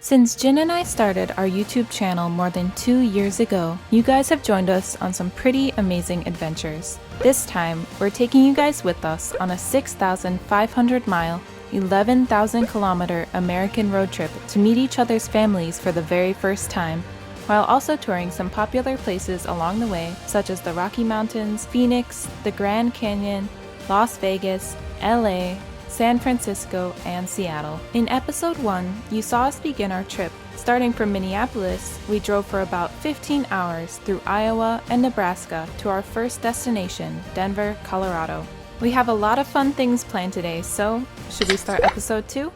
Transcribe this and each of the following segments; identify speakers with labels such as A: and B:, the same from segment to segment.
A: Since Jin and I started our YouTube channel more than 2 years ago, you guys have joined us on some pretty amazing adventures. This time, we're taking you guys with us on a 6,500-mile, 11,000-kilometer American road trip to meet each other's families for the very first time, while also touring some popular places along the way, such as the Rocky Mountains, Phoenix, the Grand Canyon, Las Vegas, LA, San Francisco, and Seattle. In episode 1, you saw us begin our trip. Starting from Minneapolis, we drove for about 15 hours through Iowa and Nebraska to our first destination, Denver, Colorado. We have a lot of fun things planned today, so should we start episode 2?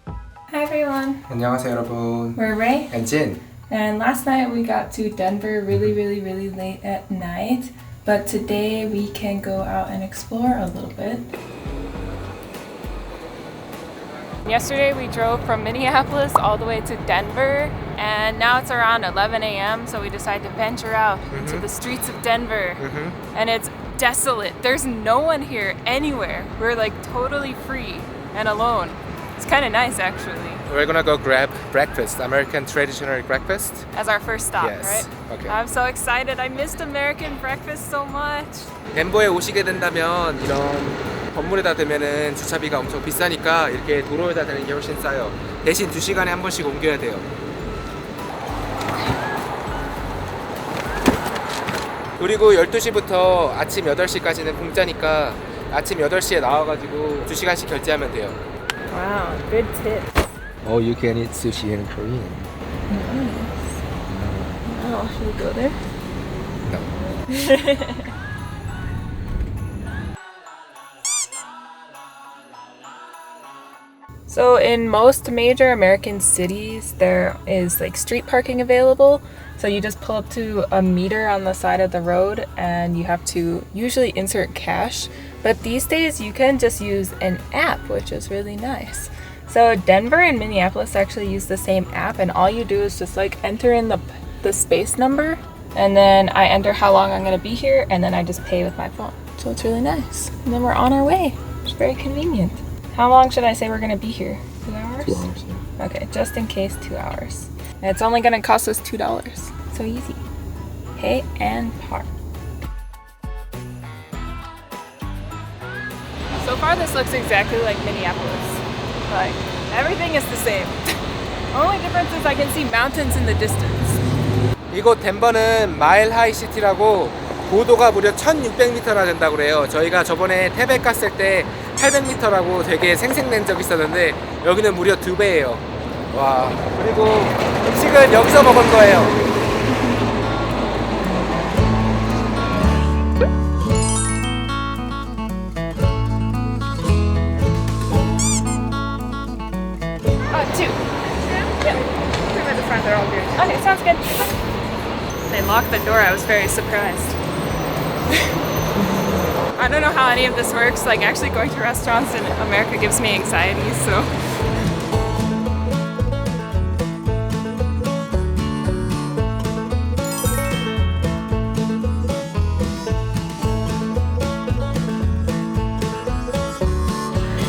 A: Hi everyone.
B: 안녕하세요 여러분.
A: We're Ray
B: and Jin.
A: And last night we got to Denver really late at night, but today we can go out and explore a little bit. Yesterday we drove from Minneapolis all the way to Denver, and now it's around 11 a.m. so we decided to venture out into the streets of Denver. And it's desolate. There's no one here anywhere. We're like totally free and alone. It's kind of nice actually.
B: We're gonna go grab breakfast, American traditional breakfast.
A: As our first stop,
B: Yes.
A: right?
B: Okay.
A: I'm so excited. I missed American breakfast so much.
B: 덴버에 오시게 된다면 이런 건물에다 대면은 주차비가 엄청 비싸니까 이렇게 도로에다 대는 게 훨씬 싸요. 대신 2시간에 한 번씩 옮겨야 돼요. 그리고 12시부터 아침 8시까지는 공짜니까 아침 8시에 나와가지고 2시간씩 결제하면 돼요.
A: Wow, good tip.
B: Oh, you can eat sushi in Korean.
A: Nice. Oh, should we go there?
B: No.
A: So in most major American cities, there is like street parking available. So you just pull up to a meter on the side of the road and you have to usually insert cash. But these days you can just use an app, which is really nice. So Denver and Minneapolis actually use the same app, and all you do is just like enter in the space number, and then I enter how long I'm gonna be here, and then I just pay with my phone. So it's really nice. And then we're on our way. It's very convenient. How long should I say we're gonna be here? 2 hours?
B: 2 hours. Yeah.
A: Okay, just in case, 2 hours. And it's only gonna cost us $2. So easy. Pay and park. So far this looks exactly like Minneapolis. Like, everything is the same. Only difference is I can see mountains in the distance.
B: 이곳 덴버는 마일 하이 시티라고 고도가 무려 1600m나 된다고 그래요. 저희가 저번에 태백 갔을 때 800m라고 되게 생색낸 적이 있었는데 여기는 무려 2배예요. 와, 그리고 음식은 여기서 먹을 거예요. Okay, sounds good. They locked the door. I was very surprised. I don't know how any of this works. Like, actually going to restaurants in America gives me anxiety, so.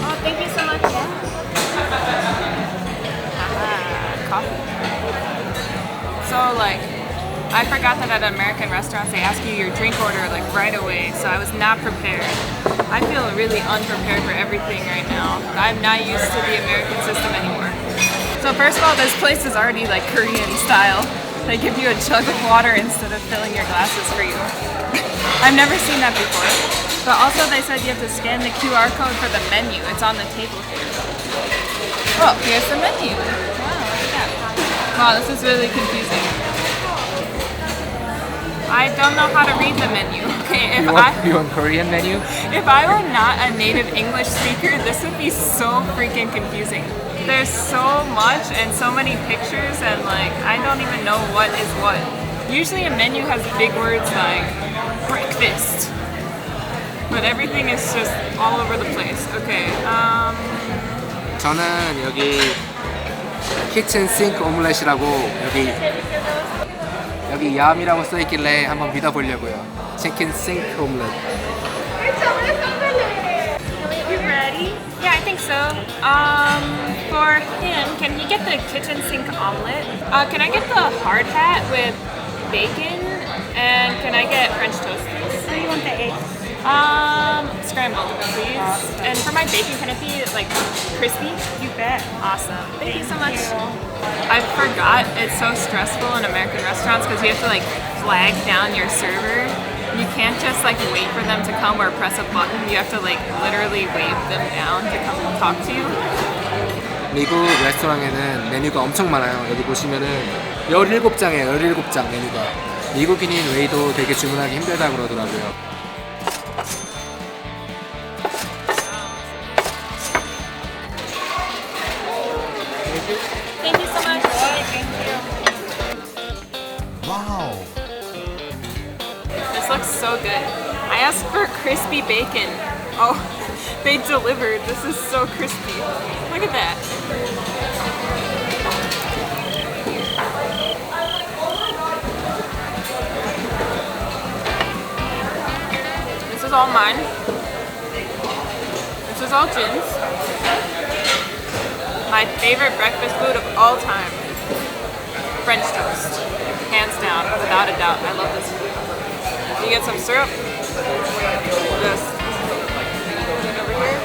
B: Oh, thank you so much. Coffee. So like, I forgot that at American restaurants they ask you your drink order like right away, so I was not prepared. I feel really unprepared for everything right now. I'm not used to the American system anymore. So first of all, this place is already like Korean style. They give you a jug of water instead of filling your glasses for you. I've never seen that before. But also they said you have to scan the QR code for the menu. It's on the table here. Oh, here's the menu. Wow, this is really confusing. I don't know how to read the menu. Okay, you want Korean menu?
A: If I were not a native English speaker, this would be so freaking confusing. There's so much and so many pictures, and like I don't even know what is what. Usually a menu has big words like breakfast, but everything is just all over the place. Okay.
B: 저는 여기 키친 싱크 오믈렛이라고 여기 얌이라고 써있길래 한번 믿어보려고요. 치킨 싱크 오믈렛.
A: You ready? Yeah,
B: I think so. For him, can he get the kitchen sink omelet? Can I get the hard hat with bacon? And can I get French toast, please?
C: How do you want the eggs?
B: Scrambled, please. And for my bacon, can it be like crispy?
C: You bet.
B: Awesome. Thank you so much. I forgot it's so stressful in American restaurants because you have to like flag down your server. You can't just like wait for them to come or press a button. You have to like literally wave them down to come talk to you.
D: 미국 레스토랑에는 메뉴가 엄청 많아요. 여기 보시면은 17장이에요. 17장 메뉴가. 미국인인 웨이도 되게 주문하기 힘들다 그러더라고요.
B: Thank you so much. Thank you.
E: Wow.
B: This looks so good. I asked for crispy bacon. Oh, they delivered. This is so crispy. Look at that. This is all mine. This is all Jin's. My favorite breakfast food of all time. French toast. Hands down, without a doubt. I love this food. You get some syrup. This. Put it over here.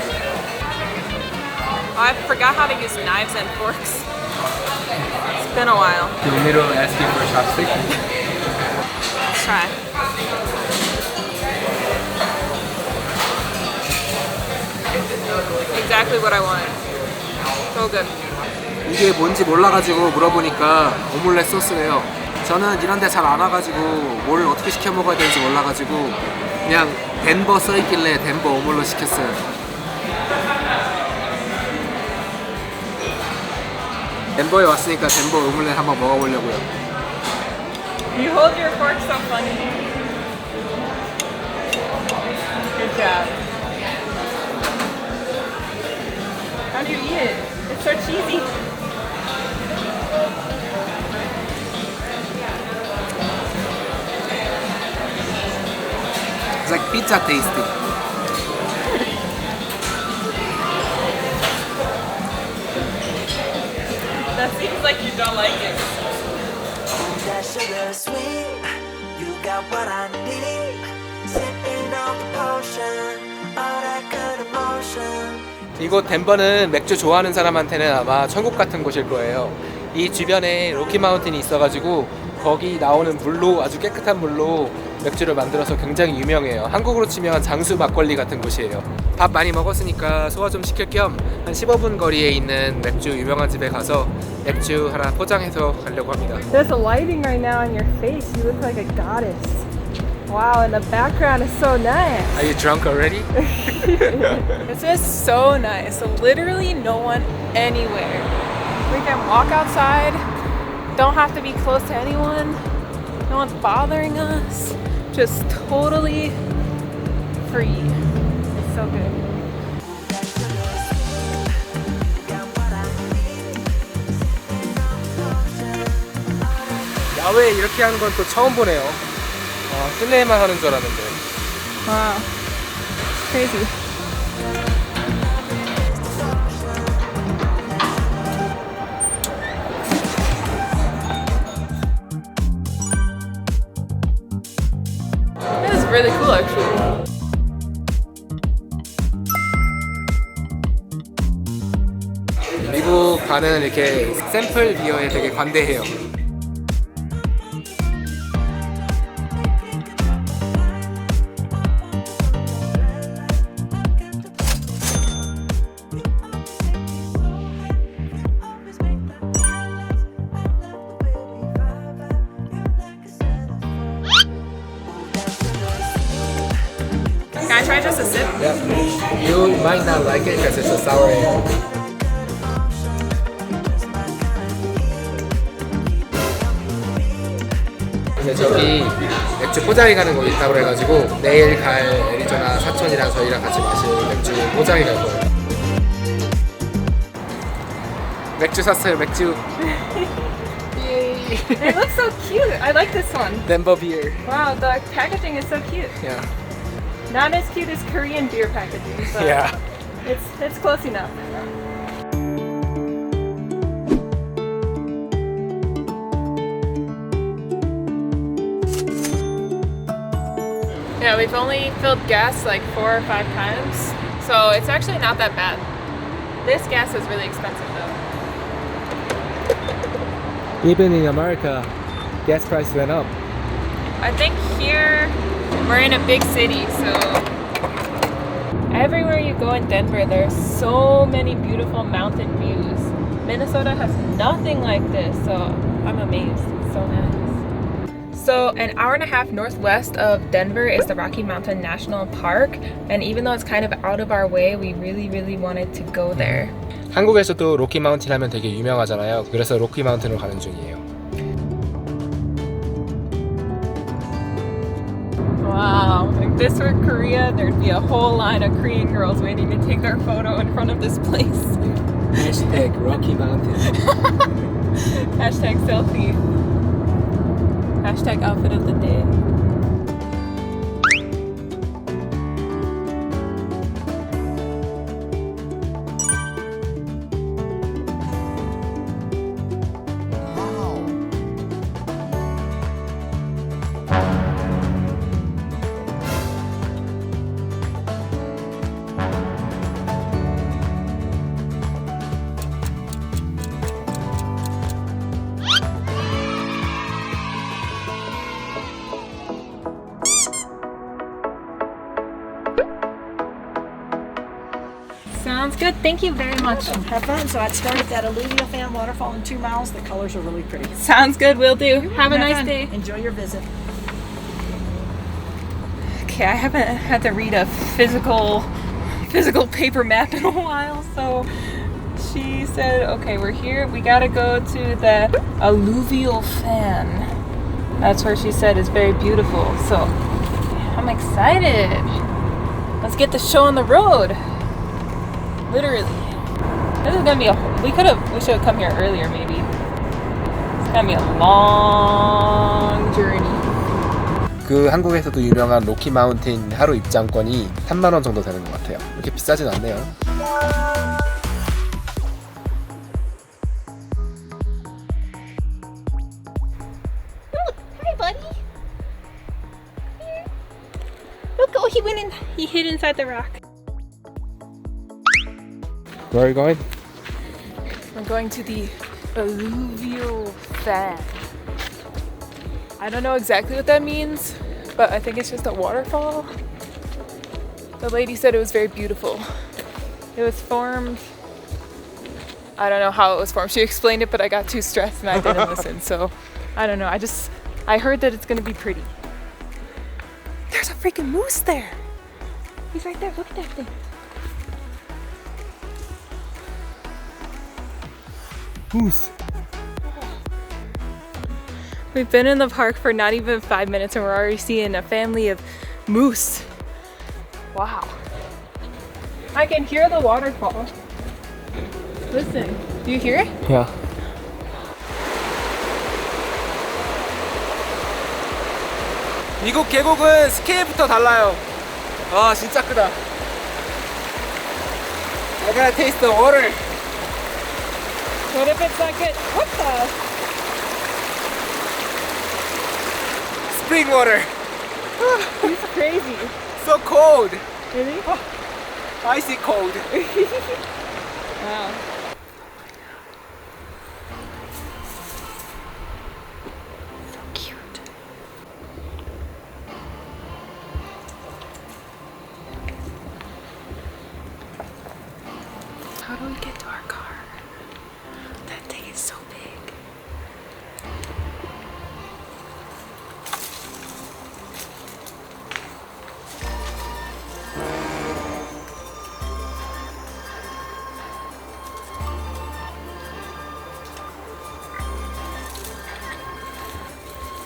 B: Oh, I forgot how to use knives and forks. It's been a while.
D: Do you want me to ask you for a chopstick?
B: Let's try. Exactly what I wanted. So good.
D: 이게 뭔지 몰라가지고 물어보니까 오믈렛 소스래요. 저는 이런 데 잘 안 와가지고 뭘 어떻게 시켜 먹어야 되는지 몰라가지고 그냥 덴버 써있길래 덴버 오믈렛 시켰어요. 덴버에 왔으니까 덴버 오믈렛 한번 먹어보려고요.
B: You hold your fork so funny. Good job. How do you eat it? It's so cheesy.
D: It's like pizza tasty.
B: That seems like you don't like it.
F: That sugar sweet, you got what I need. Sipping on the potion, all that good emotion.
D: 이곳 덴버는 맥주 좋아하는 사람한테는 아마 천국 같은 곳일 거예요. 이 주변에 로키 마운틴이 있어가지고 거기 나오는 물로 아주 깨끗한 물로 맥주를 만들어서 굉장히 유명해요. 한국으로 치면 장수 막걸리 같은 곳이에요. 밥 많이 먹었으니까 소화 좀 시킬 겸 한 15분 거리에 있는 맥주 유명한 집에 가서 맥주 하나 포장해서 가려고 합니다.
B: There's a lighting right now on your face. You look like a goddess. Wow, and the background is so nice.
D: Are you drunk already?
B: This is so nice. Literally no one anywhere. We can walk outside. Don't have to be close to anyone. No one's bothering us. Just totally free. It's so good.
D: 야외에 이렇게 하는 건 또 처음 보네요. 실내에만 하는 줄 알았는데.
B: Wow. Crazy. This is really cool actually.
D: 미국 가는 이렇게 샘플 비어에 되게 관대해요.
B: Can I try just a sip?
D: Yeah. You might not like it because it's a sour ale. 근데 저기 맥주 포장해 가는 곳 있다고 해가지고 내일 갈 애리조나 사촌이랑 저희랑 같이 마실 맥주 포장해 갈 거예요. 맥주 샀어요, 맥주.
B: It looks so cute. I like this one.
D: 덴버 비어.
B: Wow, the packaging is so cute.
D: Yeah.
B: Not as cute as Korean beer packaging, but
D: Yeah.
B: It's close enough. Yeah, we've only filled gas like 4 or 5 times, so it's actually not that bad. This gas is really expensive though.
D: Even in America, gas price went up.
B: I think here we're in a big city, so everywhere you go in Denver, there's so many beautiful mountain views. Minnesota has nothing like this, so I'm amazed. It's so nice. So an hour and a half northwest of Denver is the Rocky Mountain National Park, and even though it's kind of out of our way, we really wanted to go there.
D: 한국에서도 로키 마운틴 하면 되게 유명하잖아요. 그래서 로키 마운틴으로 가는 중이에요.
B: Wow, if this were Korea, there'd be a whole line of Korean girls waiting to take their photo in front of this place.
D: Hashtag Rocky Mountain.
B: Hashtag selfie. Hashtag outfit of the day. Sounds good. Thank you very much.
C: Have fun. So I'd start at that alluvial fan waterfall in 2 miles. The colors are really pretty.
B: Sounds good. Will do. Have a nice
C: fun.
B: day.
C: Enjoy your visit.
B: Okay, I haven't had to read a physical paper map in a while, so she said, okay, we're here. We gotta go to the alluvial fan. That's where she said is very beautiful. So I'm excited. Let's get the show on the road. Literally. This is gonna be we should have come here earlier maybe. It's gonna be a long journey.
D: 그 한국에서도 유명한 로키 마운틴 하루 입장권이 3만 원 정도 되는 것 같아요. 이렇게 비싸진 않네요.
B: Hi, buddy. Look, oh, he hid inside the rock.
D: Where are you going?
B: We're going to the alluvial fan. I don't know exactly what that means, but I think it's just a waterfall. The lady said it was very beautiful. It was formed, I don't know how it was formed. She explained it, but I got too stressed and I didn't listen. So I don't know. I heard that it's gonna be pretty. There's a freaking moose there. He's right there. Look at that thing.
D: Moose.
B: We've been in the park for not even 5 minutes and we're already seeing a family of moose. Wow. I can hear the waterfall. Listen, do you hear it?
D: Yeah. 미국 계곡은 스케일부터 달라요. 아, 진짜 크다. I gotta taste the water.
B: What if it's not good? What the?
D: Spring water.
B: He's crazy.
D: So cold.
B: Really?
D: Icy cold.
B: Wow. So cute. How do we get to our car? That thing is so big.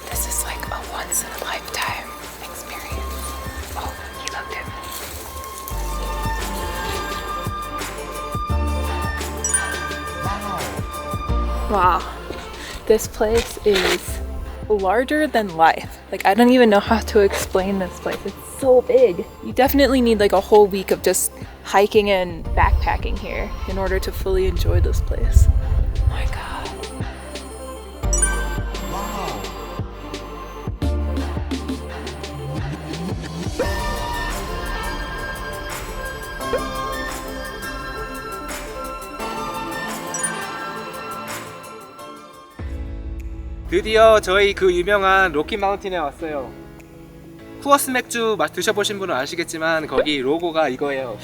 B: This is like a once in a lifetime experience. Oh, he looked at me. Wow, this place is
A: larger than life. Like, I don't even know how to explain this place. It's so big. You definitely need like a whole week of just hiking and backpacking here in order to fully enjoy this place. Oh my God.
D: 드디어 저희 그 유명한 로키 마운틴에 왔어요. 쿠어스 맥주 드셔보신 분은 아시겠지만 거기 로고가 이거예요.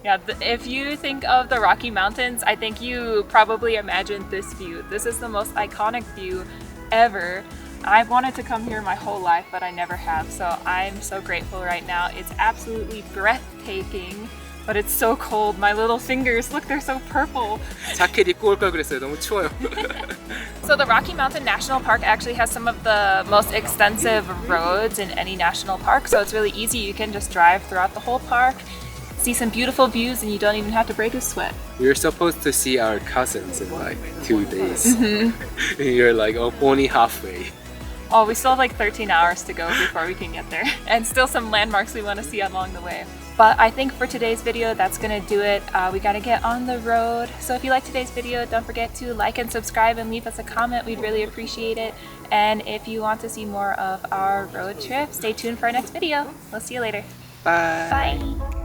B: Yeah, if you think of the Rocky Mountains, I think you probably imagined this view. This is the most iconic view ever. I've wanted to come here my whole life, but I never have, so I'm so grateful right now. It's absolutely breathtaking, but it's so cold. My little fingers, look, they're so purple.
D: 자켓 입고 올 걸 그랬어요. 너무 추워요.
B: So the Rocky Mountain National Park actually has some of the most extensive roads in any national park, so it's really easy. You can just drive throughout the whole park, see some beautiful views, and you don't even have to break a sweat.
D: We're supposed to see our cousins in like 2 days. And you're like only halfway.
B: Oh, we still have like 13 hours to go before we can get there. And still some landmarks we want to see along the way. But I think for today's video, that's gonna do it. We gotta get on the road. So if you like today's video, don't forget to like and subscribe and leave us a comment. We'd really appreciate it. And if you want to see more of our road trip, stay tuned for our next video. We'll see you later.
D: Bye.
B: Bye.